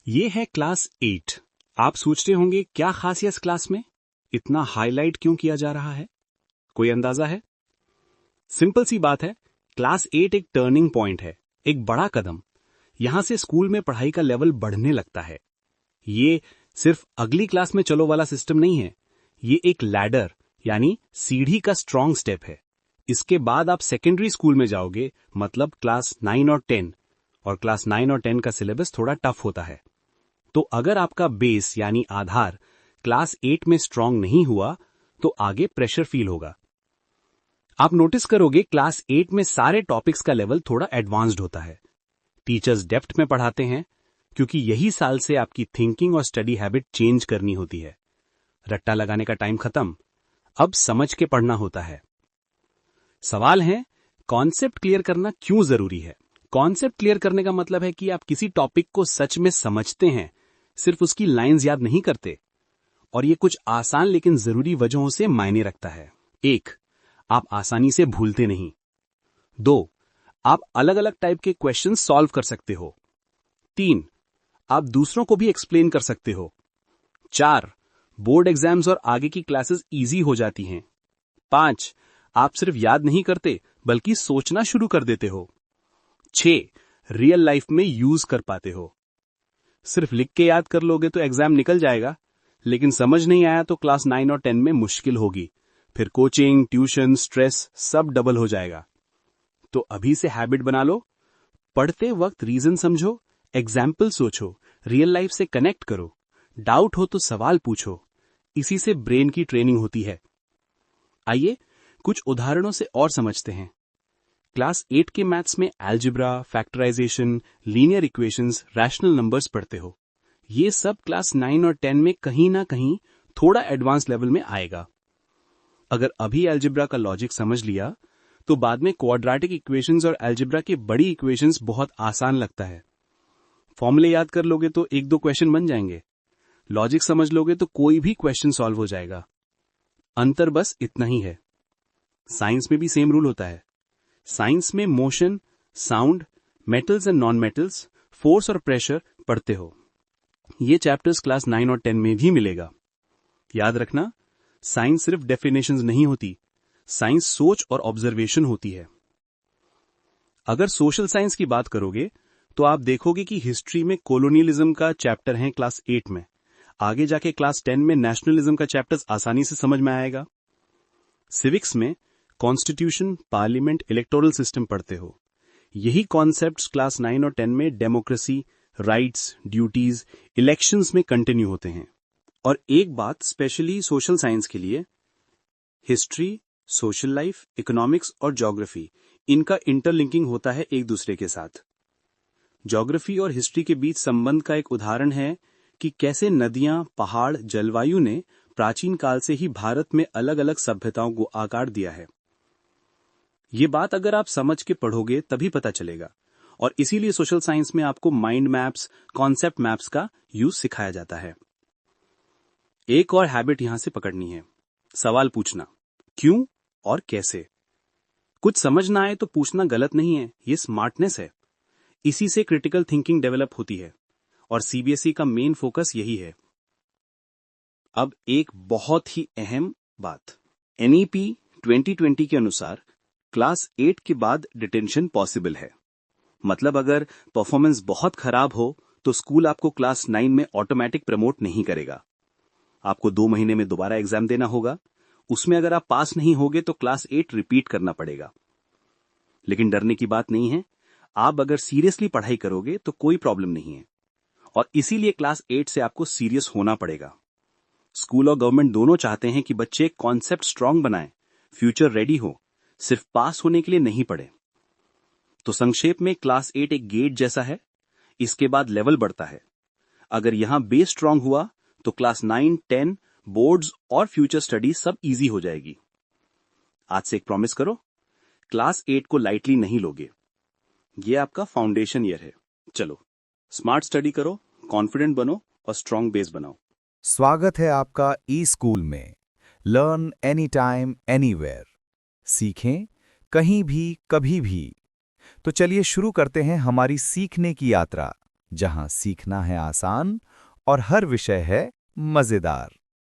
ये है क्लास 8। आप सोच रहे होंगे क्या खास है इस क्लास में, इतना हाईलाइट क्यों किया जा रहा है? कोई अंदाजा है? सिंपल सी बात है, क्लास 8 एक टर्निंग पॉइंट है, एक बड़ा कदम। यहां से स्कूल में पढ़ाई का लेवल बढ़ने लगता है। ये सिर्फ अगली क्लास में चलो वाला सिस्टम नहीं है, ये एक लैडर यानी सीढ़ी का स्ट्रॉन्ग स्टेप है। इसके बाद आप सेकेंडरी स्कूल में जाओगे, मतलब क्लास 9 और 10, और क्लास 9 और 10 का सिलेबस थोड़ा टफ होता है। तो अगर आपका बेस यानी आधार क्लास 8 में स्ट्रांग नहीं हुआ तो आगे प्रेशर फील होगा। आप नोटिस करोगे क्लास 8 में सारे टॉपिक्स का लेवल थोड़ा एडवांस्ड होता है। टीचर्स डेप्थ में पढ़ाते हैं क्योंकि यही साल से आपकी थिंकिंग और स्टडी हैबिट चेंज करनी होती है। रट्टा लगाने का टाइम खत्म, अब समझ के पढ़ना होता है। सवाल है, कॉन्सेप्ट क्लियर करना क्यों जरूरी है? कॉन्सेप्ट क्लियर करने का मतलब है कि आप किसी टॉपिक को सच में समझते हैं, सिर्फ उसकी लाइंस याद नहीं करते। और ये कुछ आसान लेकिन जरूरी वजहों से मायने रखता है। 1, आप आसानी से भूलते नहीं। 2, आप अलग अलग टाइप के क्वेश्चन सॉल्व कर सकते हो। 3, आप दूसरों को भी एक्सप्लेन कर सकते हो। 4, बोर्ड एग्जाम्स और आगे की क्लासेस इजी हो जाती हैं। 5, आप सिर्फ याद नहीं करते बल्कि सोचना शुरू कर देते हो। 6, रियल लाइफ में यूज कर पाते हो। सिर्फ लिख के याद कर लोगे तो एग्जाम निकल जाएगा, लेकिन समझ नहीं आया तो क्लास 9 और 10 में मुश्किल होगी। फिर कोचिंग, ट्यूशन, स्ट्रेस सब डबल हो जाएगा। तो अभी से हैबिट बना लो। पढ़ते वक्त रीजन समझो, एग्जाम्पल सोचो, रियल लाइफ से कनेक्ट करो। डाउट हो तो सवाल पूछो। इसी से ब्रेन की ट्रेनिंग होती है। आइए कुछ उदाहरणों से और समझते हैं। क्लास 8 के मैथ्स में algebra, factorisation, linear equations, rational numbers पढ़ते हो। ये सब क्लास 9 और 10 में कहीं ना कहीं थोड़ा एडवांस लेवल में आएगा। अगर अभी अलजेब्रा का लॉजिक समझ लिया तो बाद में क्वाड्रेटिक इक्वेशंस और अलजेब्रा की बड़ी इक्वेशंस बहुत आसान लगता है। फॉर्मूले याद कर लोगे तो एक दो क्वेश्चन बन जाएंगे। लॉजिक समझ लोगे तो कोई भी क्वेश्चन सॉल्व हो जाएगा। अंतर बस इतना ही है। साइंस में भी सेम रूल होता है। साइंस में motion, sound, metals and non metals, force और प्रेशर पढ़ते हो। ये चैप्टर्स क्लास 9 और 10 में भी मिलेगा। याद रखना, साइंस सिर्फ डेफिनेशंस नहीं होती, साइंस सोच और ऑब्जर्वेशन होती है। अगर सोशल साइंस की बात करोगे तो आप देखोगे कि हिस्ट्री में कॉलोनियलिज्म का चैप्टर है क्लास 8 में। आगे जाके क्लास 10 में नेशनलिज्म का चैप्टर्स आसानी से समझ में आएगा। सिविक्स में कॉन्स्टिट्यूशन, पार्लियामेंट, इलेक्टोरल सिस्टम पढ़ते हो। यही कॉन्सेप्ट्स क्लास 9 और 10 में डेमोक्रेसी, राइट्स, ड्यूटीज, इलेक्शंस में कंटिन्यू होते हैं। और एक बात स्पेशली सोशल साइंस के लिए, हिस्ट्री, सोशल लाइफ, इकोनॉमिक्स और ज्योग्राफी, इनका इंटरलिंकिंग होता है एक दूसरे के साथ। ज्योग्राफी और हिस्ट्री के बीच संबंध का एक उदाहरण है कि कैसे नदियां, पहाड़, जलवायु ने प्राचीन काल से ही भारत में अलग अलग सभ्यताओं को आकार दिया है। ये बात अगर आप समझ के पढ़ोगे तभी पता चलेगा। और इसीलिए सोशल साइंस में आपको माइंड मैप्स, कॉन्सेप्ट मैप्स का यूज सिखाया जाता है। एक और हैबिट यहां से पकड़नी है, सवाल पूछना, क्यों और कैसे। कुछ समझ ना आए तो पूछना गलत नहीं है, ये स्मार्टनेस है। इसी से क्रिटिकल थिंकिंग डेवलप होती है और सीबीएसई का मेन फोकस यही है। अब एक बहुत ही अहम बात, एनईपी 2020 के अनुसार क्लास 8 के बाद डिटेंशन पॉसिबल है। मतलब अगर परफॉर्मेंस बहुत खराब हो तो स्कूल आपको क्लास 9 में ऑटोमेटिक प्रमोट नहीं करेगा। आपको 2 महीने में दोबारा एग्जाम देना होगा। उसमें अगर आप पास नहीं होगे तो क्लास 8 रिपीट करना पड़ेगा। लेकिन डरने की बात नहीं है, आप अगर सीरियसली पढ़ाई करोगे तो कोई प्रॉब्लम नहीं है। और इसीलिए क्लास 8 से आपको सीरियस होना पड़ेगा। स्कूल और गवर्नमेंट दोनों चाहते हैं कि बच्चे कॉन्सेप्ट स्ट्रांग बनाएं, फ्यूचर रेडी हो, सिर्फ पास होने के लिए नहीं पढ़े। तो संक्षेप में क्लास 8 एक गेट जैसा है, इसके बाद लेवल बढ़ता है। अगर यहां बेस स्ट्रांग हुआ तो क्लास 9, 10, बोर्ड्स और फ्यूचर स्टडी सब इजी हो जाएगी। आज से एक प्रॉमिस करो, क्लास 8 को लाइटली नहीं लोगे। ये आपका फाउंडेशन ईयर है। चलो स्मार्ट स्टडी करो, कॉन्फिडेंट बनो और स्ट्रांग बेस बनाओ। स्वागत है आपका ई स्कूल में। Learn any time anywhere. सीखें कहीं भी कभी भी। तो चलिए शुरू करते हैं हमारी सीखने की यात्रा। जहां सीखना है आसान और हर विषय है मजेदार।